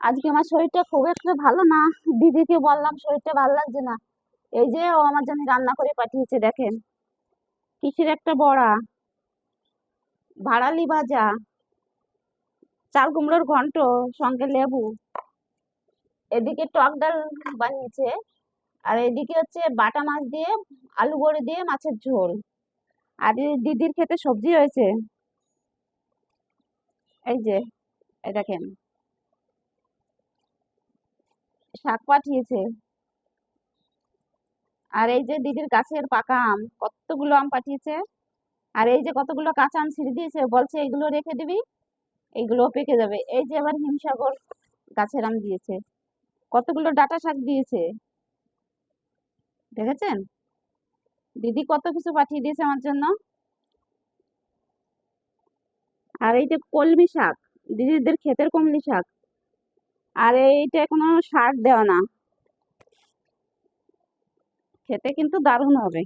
আজকে আমার শরীরটা খুব একটা ভালো না। দিদিকে বললাম শরীরটা ভালো লাগছে না। এই যে ও আমার জন্য রান্না করে পাঠিয়েছে, দেখেন কিসের একটা বড়া, ভাড়ালি ভাজা, চাল কুমড়োর ঘন্ট, সঙ্গে লেবু। এদিকে টক ডাল বানিয়েছে, আর এদিকে হচ্ছে বাটা মাছ দিয়ে আলু বড়ি দিয়ে মাছের ঝোল। আর এই দিদির খেতে সবজি হয়েছে, এই যে এই দেখেন শাক পাঠিয়েছে। আর এই যে দিদির গাছের পাকা আম, কতগুলো আম পাঠিয়েছে। আর এই যে কতগুলো কাঁচা আম ছিঁড়ে দিয়েছে, বলছে এগুলো রেখে দিবি, এইগুলো পেকে যাবে। এই যে আবার হিমসাগর গাছের আম দিয়েছে, কতগুলো ডাঁটা শাক দিয়েছে, দেখেছেন? দিদি কত কিছু পাঠিয়ে দিয়েছে আমার জন্য। আর এই যে কলমি শাক, দিদিদের ক্ষেতের কলমি শাক। আর এইটা কোনো সার দেওয়া না, খেতে কিন্তু দারুণ হবে।